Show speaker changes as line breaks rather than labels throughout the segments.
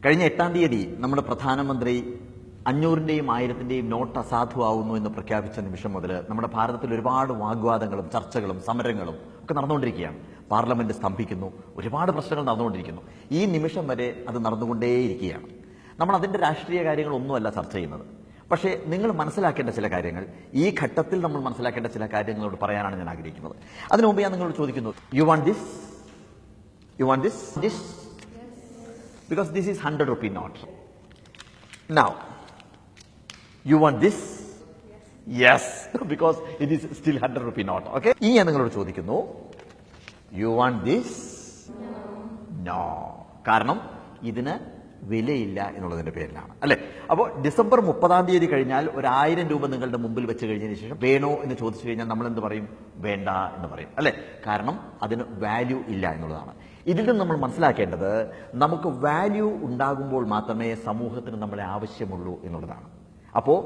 കഴിഞ്ഞ 8-ാം തീയതി നമ്മുടെ പ്രധാനമന്ത്രി 500-ന്റെയും 1000-ന്റെയും നോട്ട് അസാധുവാകുന്നു എന്ന് പ്രഖ്യാപിച്ച നിമിഷം മുതൽ നമ്മുടെ ഭാരതത്തിൽ ഒരുപാട് വാഗ്വാദങ്ങളും ചർച്ചകളും സമരങ്ങളും ഒക്കെ നടന്നുകൊണ്ടിരിക്കുകയാണ്. പാർലമെന്റ് സ്തംഭിക്കുന്നു, ഒരുപാട് പ്രശ്നങ്ങൾ നടന്നുകൊണ്ടിരിക്കുന്നു. ഈ നിമിഷം വരെ അത് നടന്നുകൊണ്ടേയിരിക്കുകയാണ്. നമ്മൾ അതിന്റെ രാഷ്ട്രീയ കാര്യങ്ങളൊന്നുമല്ല ചർച്ച ചെയ്യുന്നത്. പക്ഷേ നിങ്ങൾ മനസ്സിലാക്കേണ്ട ചില കാര്യങ്ങൾ, ഈ ഘട്ടത്തിൽ നമ്മൾ മനസ്സിലാക്കേണ്ട ചില കാര്യങ്ങളോട് പറയാനാണ് ഞാൻ ആഗ്രഹിക്കുന്നത്. അതിനു മുമ്പ് ഞാൻ നിങ്ങളോട് ചോദിക്കുന്നു, you want this? You want this? Because this is 100 rupee note. Now, you want this? Yes. Because it is still 100 rupee note. Okay? ഈ ഞാൻ നിങ്ങളോട് ചോദിക്കുന്നു, you want this? No. കാരണം ഇതിന് വിലയില്ല എന്നുള്ളതിന്റെ പേരിലാണ്, അല്ലെ? അപ്പോൾ ഡിസംബർ 30-ാം തീയതി കഴിഞ്ഞാൽ 1000 രൂപ നിങ്ങളുടെ മുമ്പിൽ വെച്ച് കഴിഞ്ഞതിന് ശേഷം വേണോ എന്ന് ചോദിച്ചു കഴിഞ്ഞാൽ നമ്മൾ എന്ത് പറയും? വേണ്ട എന്ന് പറയും, അല്ലെ? കാരണം അതിന് വാല്യൂ ഇല്ല എന്നുള്ളതാണ്. ഇതിൽ നിന്ന് നമ്മൾ മനസ്സിലാക്കേണ്ടത്, നമുക്ക് വാല്യൂ ഉണ്ടാകുമ്പോൾ മാത്രമേ സമൂഹത്തിന് നമ്മളെ ആവശ്യമുള്ളൂ എന്നുള്ളതാണ്. അപ്പോൾ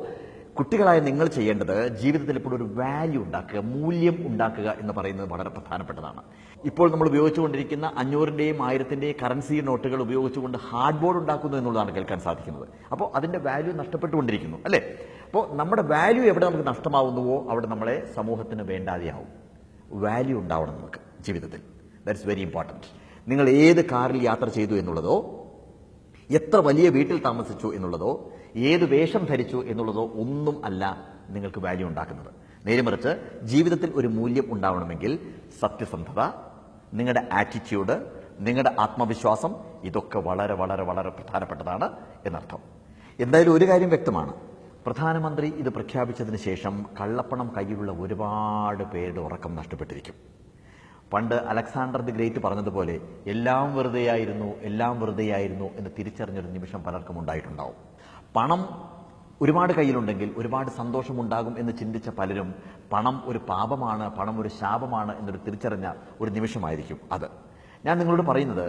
കുട്ടികളായ നിങ്ങൾ ചെയ്യേണ്ടത് ജീവിതത്തിൽ ഇപ്പോൾ ഒരു വാല്യൂ ഉണ്ടാക്കുക, മൂല്യം ഉണ്ടാക്കുക എന്ന് പറയുന്നത് വളരെ പ്രധാനപ്പെട്ടതാണ്. ഇപ്പോൾ നമ്മൾ ഉപയോഗിച്ചുകൊണ്ടിരിക്കുന്ന 500-ന്റെയും 1000-ന്റെയും കറൻസി നോട്ടുകൾ ഉപയോഗിച്ചുകൊണ്ട് ഹാർഡ് ബോർഡ് ഉണ്ടാക്കുന്നു എന്നുള്ളതാണ് കേൾക്കാൻ സാധിക്കുന്നത്. അപ്പോൾ അതിന്റെ വാല്യൂ നഷ്ടപ്പെട്ടുകൊണ്ടിരിക്കുന്നു, അല്ലേ? അപ്പോൾ നമ്മുടെ വാല്യൂ എവിടെ നമുക്ക് നഷ്ടമാവുന്നുവോ അവിടെ നമ്മളെ സമൂഹത്തിന് വേണ്ടാതെയാവും. വാല്യൂ ഉണ്ടാവണം നമുക്ക് ജീവിതത്തിൽ. That's very important. നിങ്ങൾ ഏത് കാറിൽ യാത്ര ചെയ്തു എന്നുള്ളതോ, എത്ര വലിയ വീട്ടിൽ താമസിച്ചു എന്നുള്ളതോ, ഏത് വേഷം ധരിച്ചു എന്നുള്ളതോ ഒന്നും അല്ല നിങ്ങൾക്ക് വാല്യൂ ഉണ്ടാക്കുന്നത്. നേരെ മറിച്ച് ജീവിതത്തിൽ ഒരു മൂല്യം ഉണ്ടാവണമെങ്കിൽ സത്യസന്ധത, നിങ്ങളുടെ ആറ്റിറ്റ്യൂഡ്, നിങ്ങളുടെ ആത്മവിശ്വാസം, ഇതൊക്കെ വളരെ വളരെ വളരെ പ്രധാനപ്പെട്ടതാണ് എന്നർത്ഥം. എന്തായാലും ഒരു കാര്യം വ്യക്തമാണ്, പ്രധാനമന്ത്രി ഇത് പ്രഖ്യാപിച്ചതിന് ശേഷം കള്ളപ്പണം കയ്യിലുള്ള ഒരുപാട് പേരുടെ ഉറക്കം നഷ്ടപ്പെട്ടിരിക്കും. പണ്ട് അലക്സാണ്ടർ ദി ഗ്രേറ്റ് പറഞ്ഞതുപോലെ എല്ലാം വെറുതെയായിരുന്നു, എല്ലാം വെറുതെയായിരുന്നു എന്ന് തിരിച്ചറിഞ്ഞൊരു നിമിഷം പലർക്കും ഉണ്ടായിട്ടുണ്ടാവും. പണം ഒരുപാട് കയ്യിലുണ്ടെങ്കിൽ ഒരുപാട് സന്തോഷമുണ്ടാകും എന്ന് ചിന്തിച്ച പലരും പണം ഒരു പാപമാണ്, പണം ഒരു ശാപമാണ് എന്നൊരു തിരിച്ചറിഞ്ഞ ഒരു നിമിഷമായിരിക്കും അത്. ഞാൻ നിങ്ങളോട് പറയുന്നത്,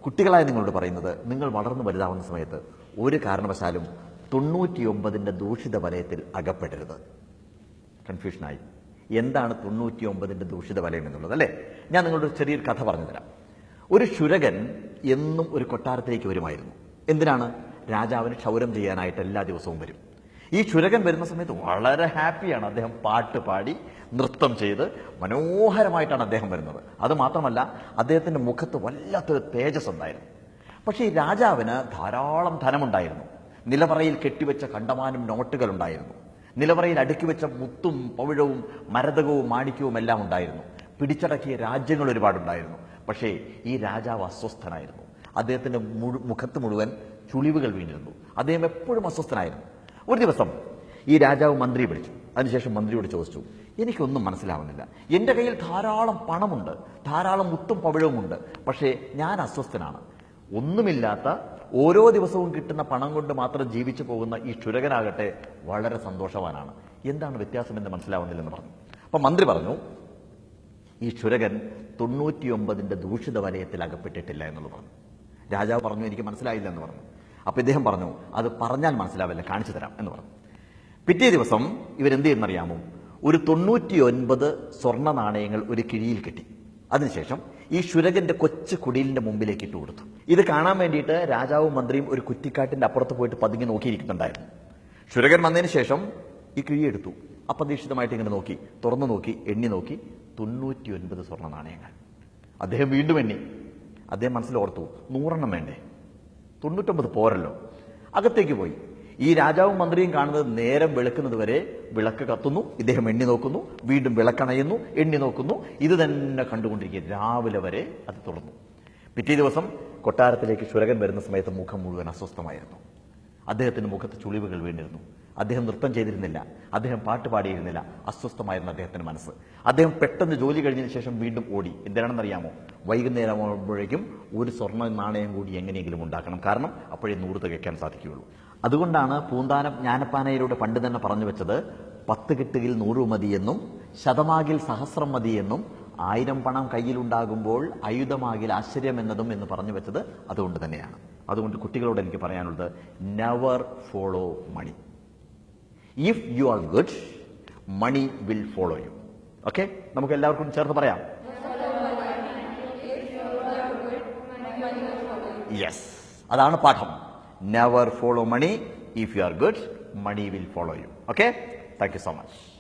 കുട്ടികളായ നിങ്ങളോട് പറയുന്നത്, നിങ്ങൾ വളർന്നു വലുതാവുന്ന സമയത്ത് ഒരു കാരണവശാലും 99-ന്റെ ദൂഷിത വലയത്തിൽ അകപ്പെടരുത്. കൺഫ്യൂഷനായി. എന്താണ് 99-ന്റെ ദൂഷിത വലയം എന്നുള്ളത്, അല്ലേ? ഞാൻ നിങ്ങളോട് ചെറിയൊരു കഥ പറഞ്ഞു തരാം. ഒരു ശുരകൻ എന്നും ഒരു കൊട്ടാരത്തിലേക്ക് വരുമായിരുന്നു. എന്തിനാണ്? രാജാവിന് ക്ഷൗരം ചെയ്യാനായിട്ട് എല്ലാ ദിവസവും വരും. ഈ ശുരകൻ വരുന്ന സമയത്ത് വളരെ ഹാപ്പിയാണ്. അദ്ദേഹം പാട്ട് പാടി നൃത്തം ചെയ്ത് മനോഹരമായിട്ടാണ് അദ്ദേഹം വരുന്നത്. അത് മാത്രമല്ല, അദ്ദേഹത്തിന്റെ മുഖത്ത് വല്ലാത്തൊരു തേജസ് ഉണ്ടായിരുന്നു. പക്ഷേ ഈ രാജാവിന് ധാരാളം ധനമുണ്ടായിരുന്നു. നിലവറയിൽ കെട്ടിവെച്ച കണ്ടമാനം നോട്ടുകൾ ഉണ്ടായിരുന്നു. നിലവറയിൽ അടുക്കി വെച്ച മുത്തും പവിഴവും മരതകവും മാണിക്യവും എല്ലാം ഉണ്ടായിരുന്നു. പിടിച്ചടക്കിയ രാജ്യങ്ങൾ ഒരുപാടുണ്ടായിരുന്നു. പക്ഷേ ഈ രാജാവ് അസ്വസ്ഥനായിരുന്നു. അദ്ദേഹത്തിന്റെ മുഖത്ത് മുഴുവൻ ചുളിവുകൾ വീണിരുന്നു. അദ്ദേഹം എപ്പോഴും അസ്വസ്ഥനായിരുന്നു. ഒരു ദിവസം ഈ രാജാവ് മന്ത്രിയെ വിളിച്ചു. അതിനുശേഷം മന്ത്രിയോട് ചോദിച്ചു, എനിക്കൊന്നും മനസ്സിലാവുന്നില്ല. എൻ്റെ കയ്യിൽ ധാരാളം പണമുണ്ട്, ധാരാളം മുത്തും പവിഴവുമുണ്ട്, പക്ഷേ ഞാൻ അസ്വസ്ഥനാണ്. ഒന്നുമില്ലാത്ത, ഓരോ ദിവസവും കിട്ടുന്ന പണം കൊണ്ട് മാത്രം ജീവിച്ചു പോകുന്ന ഈ ക്ഷുരകനാകട്ടെ വളരെ സന്തോഷവാനാണ്. എന്താണ് വ്യത്യാസമെന്ന് മനസ്സിലാവുന്നില്ലെന്ന് പറഞ്ഞു. അപ്പം മന്ത്രി പറഞ്ഞു, ഈ ക്ഷുരകൻ 99-ന്റെ ദൂഷിത വലയത്തിൽ അകപ്പെട്ടിട്ടില്ല എന്നുള്ളത് പറഞ്ഞു. രാജാവ് പറഞ്ഞു, എനിക്ക് മനസ്സിലായില്ല എന്ന് പറഞ്ഞു. അപ്പം ഇദ്ദേഹം പറഞ്ഞു, അത് പറഞ്ഞാൽ മനസ്സിലാവില്ല, കാണിച്ചു തരാം എന്ന് പറഞ്ഞു. പിറ്റേ ദിവസം ഇവരെന്ത് ചെയ്യുന്നറിയാമോ? ഒരു 99 സ്വർണ്ണ നാണയങ്ങൾ ഒരു കിഴിയിൽ കെട്ടി. അതിനുശേഷം ഈ ശുരകന്റെ കൊച്ചു കുടിലിന്റെ മുമ്പിലേക്ക് ഇട്ട് കൊടുത്തു. ഇത് കാണാൻ വേണ്ടിയിട്ട് രാജാവും മന്ത്രിയും ഒരു കുറ്റിക്കാട്ടിന്റെ അപ്പുറത്ത് പോയിട്ട് പതുങ്ങി നോക്കിയിരിക്കുന്നുണ്ടായിരുന്നു. ശുരകൻ വന്നതിന് ശേഷം ഈ കിഴി എടുത്തു. അപ്രതീക്ഷിതമായിട്ട് ഇങ്ങനെ നോക്കി, തുറന്നു നോക്കി, എണ്ണി നോക്കി, 99 സ്വർണ്ണ നാണയങ്ങൾ. അദ്ദേഹം വീണ്ടും എണ്ണി. അദ്ദേഹം മനസ്സിലോർത്തു, 100 വേണ്ടേ, 99 പോരല്ലോ. അകത്തേക്ക് പോയി. ഈ രാജാവും മന്ത്രിയും കാണുന്നത് നേരം വെളുക്കുന്നത് വരെ വിളക്ക് കത്തുന്നു, ഇദ്ദേഹം എണ്ണി നോക്കുന്നു, വീണ്ടും വിളക്കണയുന്നു, എണ്ണി നോക്കുന്നു, ഇത് തന്നെ കണ്ടുകൊണ്ടിരിക്കുക. രാവിലെ വരെ അത് തുടർന്നു. പിറ്റേ ദിവസം കൊട്ടാരത്തിലേക്ക് ശുരകൻ വരുന്ന സമയത്ത് മുഖം മുഴുവൻ അസ്വസ്ഥമായിരുന്നു. അദ്ദേഹത്തിന്റെ മുഖത്ത് ചുളിവുകൾ വീണിരുന്നു. അദ്ദേഹം നൃത്തം ചെയ്തിരുന്നില്ല, അദ്ദേഹം പാട്ട് പാടിയിരുന്നില്ല. അസ്വസ്ഥമായിരുന്നു അദ്ദേഹത്തിന്റെ മനസ്സ്. അദ്ദേഹം പെട്ടെന്ന് ജോലി കഴിഞ്ഞതിന് ശേഷം വീണ്ടും ഓടി. എന്താണെന്നറിയാമോ? വൈകുന്നേരം ആകുമ്പോഴേക്കും ഒരു സ്വർണ്ണ നാണയം കൂടി എങ്ങനെയെങ്കിലും ഉണ്ടാക്കണം, കാരണം അപ്പോഴേ 100 തികയ്ക്കാൻ സാധിക്കുകയുള്ളൂ. അതുകൊണ്ടാണ് പൂന്താനം ജ്ഞാനപ്പാനയിലൂടെ പണ്ട് തന്നെ പറഞ്ഞു വെച്ചത്, 10 കിട്ടുകിൽ 100 മതിയെന്നും, ശതമാകിൽ സഹസ്രം മതിയെന്നും, 1000 പണം കയ്യിലുണ്ടാകുമ്പോൾ ആയുധമാകിൽ ആശ്ചര്യം എന്നതും എന്ന് പറഞ്ഞു വെച്ചത് അതുകൊണ്ട് തന്നെയാണ്. അതുകൊണ്ട് കുട്ടികളോട് എനിക്ക് പറയാനുള്ളത്, never follow money. If you are good, money will follow you. Okay, നമുക്ക് എല്ലാവർക്കും ചേർത്ത് പറയാം. യെസ്, അതാണ് പാഠം. Never follow money. If you are good, money will follow you. Okay, thank you so much.